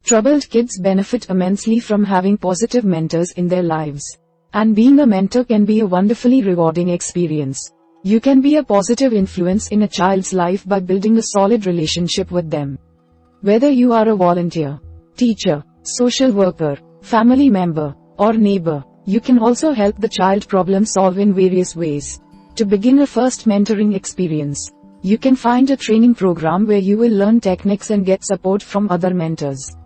Troubled kids benefit immensely from having positive mentors in their lives. And being a mentor can be a wonderfully rewarding experience. You can be a positive influence in a child's life by building a solid relationship with them. Whether you are a volunteer, teacher, social worker, family member, or neighbor, you can also help the child problem solve in various ways. To begin a first mentoring experience, you can find a training program where you will learn techniques and get support from other mentors.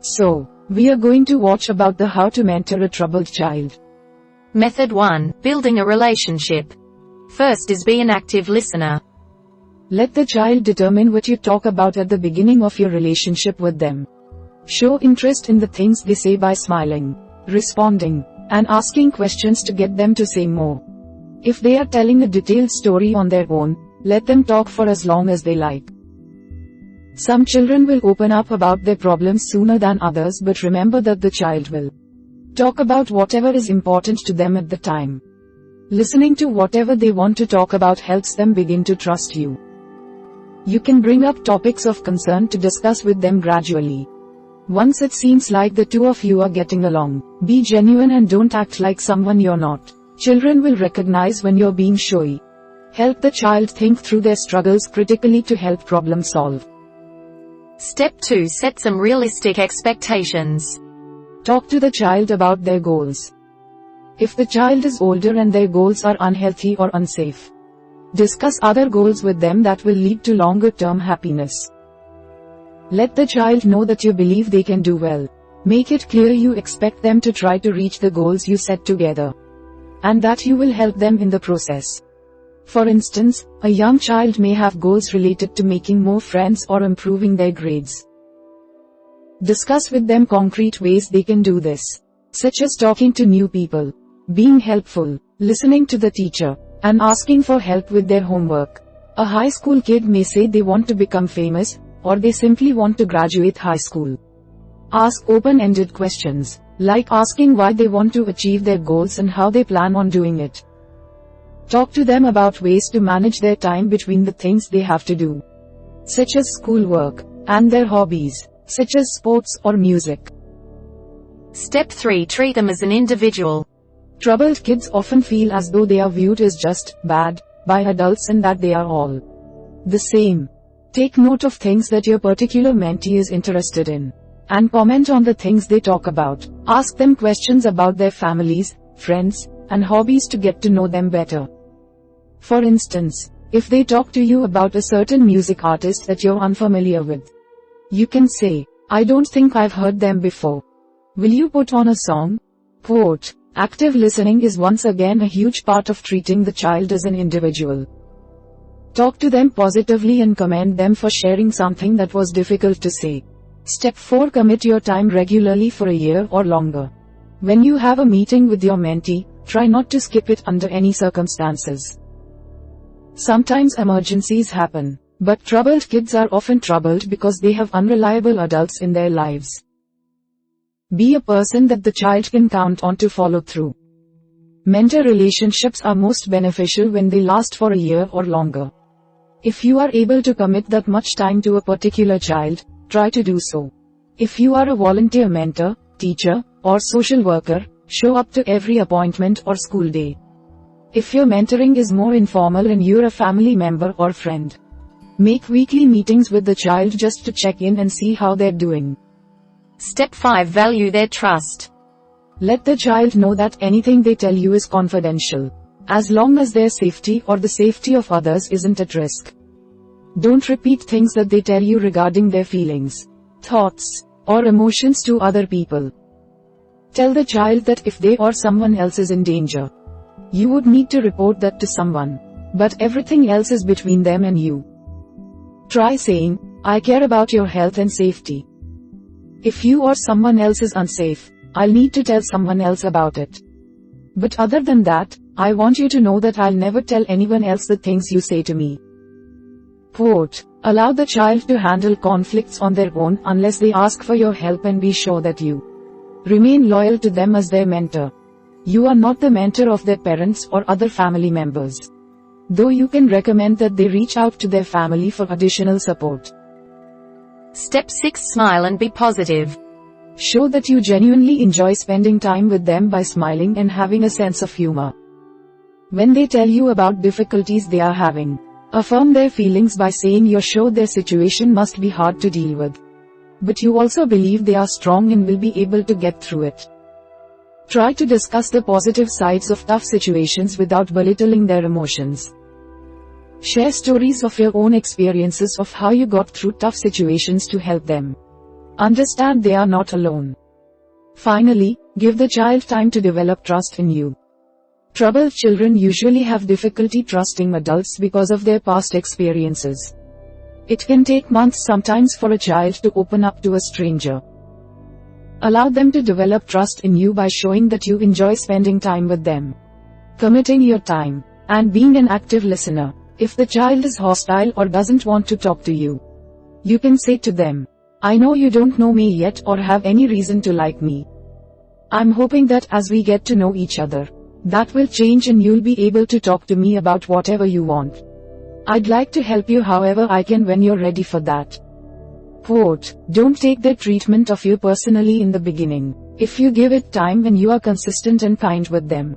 So, we are going to watch about the how to mentor a troubled child. Method 1. Building a relationship. First is be an active listener. Let the child determine what you talk about at the beginning of your relationship with them. Show interest in the things they say by smiling, responding, and asking questions to get them to say more. If they are telling a detailed story on their own, let them talk for as long as they like. Some children will open up about their problems sooner than others, but remember that the child will talk about whatever is important to them at the time. Listening to whatever they want to talk about helps them begin to trust you. You can bring up topics of concern to discuss with them gradually. Once it seems like the two of you are getting along, be genuine and don't act like someone you're not. Children will recognize when you're being showy. Help the child think through their struggles critically to help problem solve. Step 2. Set some realistic expectations. Talk to the child about their goals. If the child is older and their goals are unhealthy or unsafe, discuss other goals with them that will lead to longer-term happiness. Let the child know that you believe they can do well. Make it clear you expect them to try to reach the goals you set together, and that you will help them in the process. For instance, a young child may have goals related to making more friends or improving their grades. Discuss with them concrete ways they can do this, such as talking to new people, being helpful, listening to the teacher, and asking for help with their homework. A high school kid may say they want to become famous, or they simply want to graduate high school. Ask open-ended questions, like asking why they want to achieve their goals and how they plan on doing it. Talk to them about ways to manage their time between the things they have to do, such as schoolwork, and their hobbies, such as sports or music. Step 3. Treat them as an individual. Troubled kids often feel as though they are viewed as just bad by adults and that they are all the same. Take note of things that your particular mentee is interested in, and comment on the things they talk about. Ask them questions about their families, friends, and hobbies to get to know them better. For instance, if they talk to you about a certain music artist that you're unfamiliar with, you can say, "I don't think I've heard them before. Will you put on a song?" Quote. Active listening is once again a huge part of treating the child as an individual. Talk to them positively and commend them for sharing something that was difficult to say. Step 4. Commit your time regularly for a year or longer. When you have a meeting with your mentee, try not to skip it under any circumstances. Sometimes emergencies happen, but troubled kids are often troubled because they have unreliable adults in their lives. Be a person that the child can count on to follow through. Mentor relationships are most beneficial when they last for a year or longer. If you are able to commit that much time to a particular child, try to do so. If you are a volunteer mentor, teacher, or social worker, show up to every appointment or school day. If your mentoring is more informal and you're a family member or friend, make weekly meetings with the child just to check in and see how they're doing. Step 5. Value their trust. Let the child know that anything they tell you is confidential, as long as their safety or the safety of others isn't at risk. Don't repeat things that they tell you regarding their feelings, thoughts, or emotions to other people. Tell the child that if they or someone else is in danger, you would need to report that to someone, but everything else is between them and you. Try saying, "I care about your health and safety. If you or someone else is unsafe, I'll need to tell someone else about it. But other than that, I want you to know that I'll never tell anyone else the things you say to me." Quote. Allow the child to handle conflicts on their own unless they ask for your help, and be sure that you remain loyal to them as their mentor. You are not the mentor of their parents or other family members, though you can recommend that they reach out to their family for additional support. Step 6. Smile and be positive. Show that you genuinely enjoy spending time with them by smiling and having a sense of humor. When they tell you about difficulties they are having, affirm their feelings by saying you're sure their situation must be hard to deal with, but you also believe they are strong and will be able to get through it. Try to discuss the positive sides of tough situations without belittling their emotions. Share stories of your own experiences of how you got through tough situations to help them understand they are not alone. Finally, give the child time to develop trust in you. Troubled children usually have difficulty trusting adults because of their past experiences. It can take months sometimes for a child to open up to a stranger. Allow them to develop trust in you by showing that you enjoy spending time with them, committing your time, and being an active listener. If the child is hostile or doesn't want to talk to you, you can say to them, "I know you don't know me yet or have any reason to like me. I'm hoping that as we get to know each other, that will change and you'll be able to talk to me about whatever you want. I'd like to help you however I can when you're ready for that." Quote, don't take their treatment of you personally in the beginning. If you give it time and you are consistent and kind with them,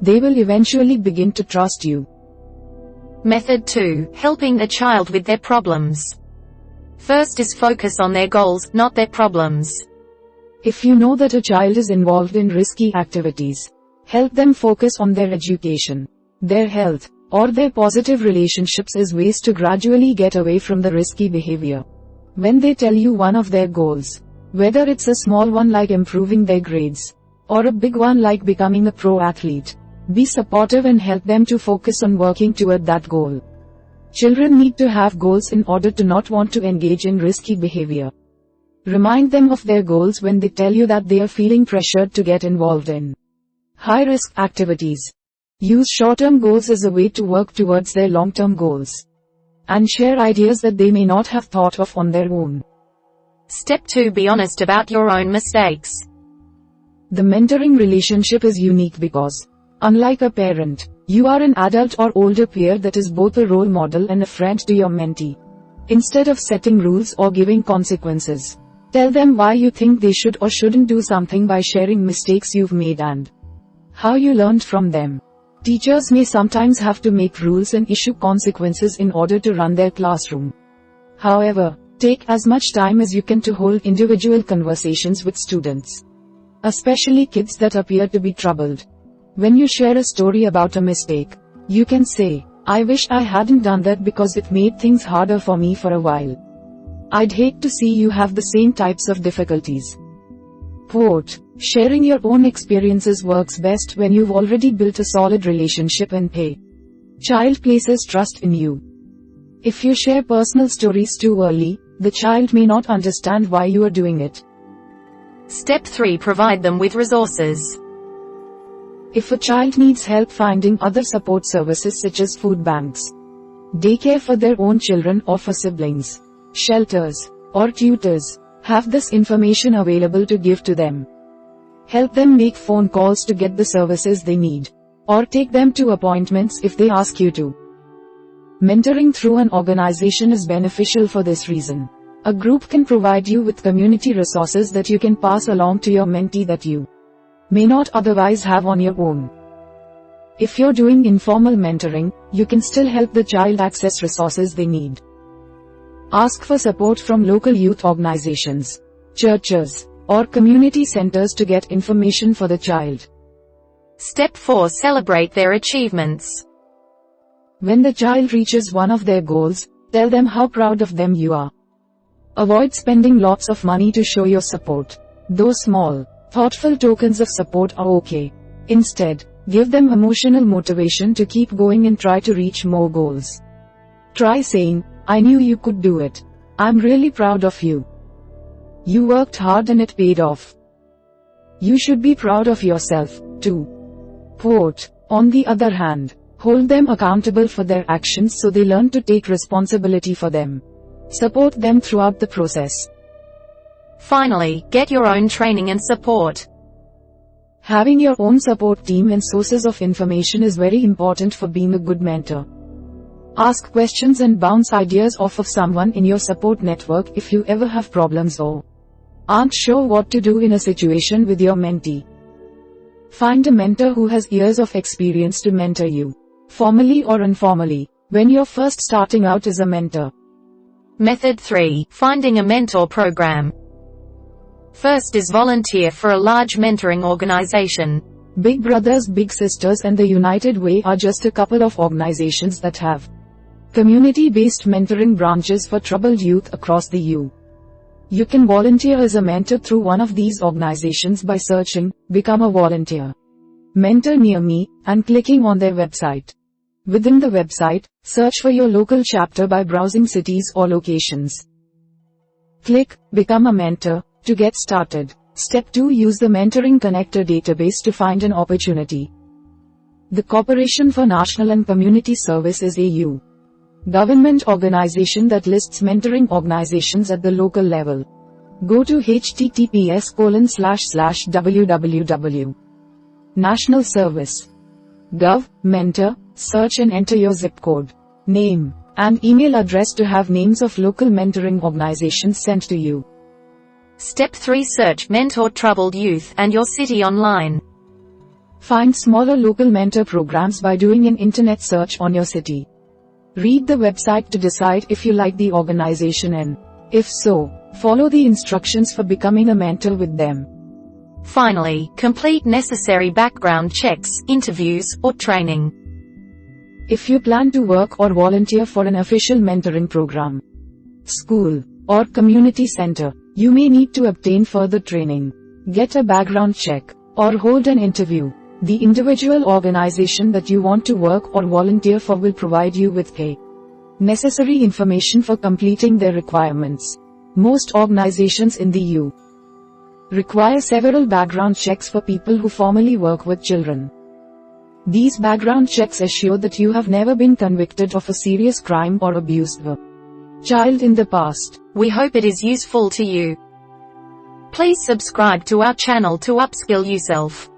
they will eventually begin to trust you. Method 2. Helping the child with their problems. First is focus on their goals, not their problems. If you know that a child is involved in risky activities, help them focus on their education, their health, or their positive relationships as ways to gradually get away from the risky behavior. When they tell you one of their goals, whether it's a small one like improving their grades, or a big one like becoming a pro athlete, be supportive and help them to focus on working toward that goal. Children need to have goals in order to not want to engage in risky behavior. Remind them of their goals when they tell you that they are feeling pressured to get involved in high-risk activities. Use short-term goals as a way to work towards their long-term goals, and share ideas that they may not have thought of on their own. Step 2. Be honest about your own mistakes. The mentoring relationship is unique because, unlike a parent, you are an adult or older peer that is both a role model and a friend to your mentee. Instead of setting rules or giving consequences, tell them why you think they should or shouldn't do something by sharing mistakes you've made and how you learned from them. Teachers may sometimes have to make rules and issue consequences in order to run their classroom. However, take as much time as you can to hold individual conversations with students, especially kids that appear to be troubled. When you share a story about a mistake, you can say, "I wish I hadn't done that because it made things harder for me for a while. I'd hate to see you have the same types of difficulties." Quote, sharing your own experiences works best when you've already built a solid relationship and child places trust in you. If you share personal stories too early, the child may not understand why you are doing it. Step 3. Provide them with resources. If a child needs help finding other support services such as food banks, daycare for their own children or for siblings, shelters, or tutors, have this information available to give to them. Help them make phone calls to get the services they need, or take them to appointments if they ask you to. Mentoring through an organization is beneficial for this reason. A group can provide you with community resources that you can pass along to your mentee that you may not otherwise have on your own. If you're doing informal mentoring, you can still help the child access resources they need. Ask for support from local youth organizations, churches, or community centers to get information for the child. Step 4. Celebrate their achievements. When the child reaches one of their goals, tell them how proud of them you are. Avoid spending lots of money to show your support. Those small, thoughtful tokens of support are okay. Instead, give them emotional motivation to keep going and try to reach more goals. Try saying, "I knew you could do it. I'm really proud of you. You worked hard and it paid off. You should be proud of yourself, too." Quote, on the other hand, hold them accountable for their actions so they learn to take responsibility for them. Support them throughout the process. Finally, get your own training and support. Having your own support team and sources of information is very important for being a good mentor. Ask questions and bounce ideas off of someone in your support network if you ever have problems or aren't sure what to do in a situation with your mentee. Find a mentor who has years of experience to mentor you, formally or informally, when you're first starting out as a mentor. Method 3. Finding a mentor program. First is volunteer for a large mentoring organization. Big Brothers Big Sisters and the United Way are just a couple of organizations that have community-based mentoring branches for troubled youth across the U.S. You can volunteer as a mentor through one of these organizations by searching, "Become a Volunteer Mentor Near Me," and clicking on their website. Within the website, search for your local chapter by browsing cities or locations. Click "Become a Mentor" to get started. Step 2. Use the Mentoring Connector database to find an opportunity. The Corporation for National and Community Service is a U.S. government organization that lists mentoring organizations at the local level. Go to https://www.nationalservice.gov, mentor, search and enter your zip code, name, and email address to have names of local mentoring organizations sent to you. Step 3. Search Mentor Troubled Youth and your city online. Find smaller local mentor programs by doing an internet search on your city. Read the website to decide if you like the organization and, if so, follow the instructions for becoming a mentor with them. Finally, complete necessary background checks, interviews, or training. If you plan to work or volunteer for an official mentoring program, school, or community center, you may need to obtain further training, get a background check, or hold an interview. The individual organization that you want to work or volunteer for will provide you with the necessary information for completing their requirements. Most organizations in the U.S. require several background checks for people who formally work with children. These background checks assure that you have never been convicted of a serious crime or abused a child in the past. We hope it is useful to you. Please subscribe to our channel to upskill yourself.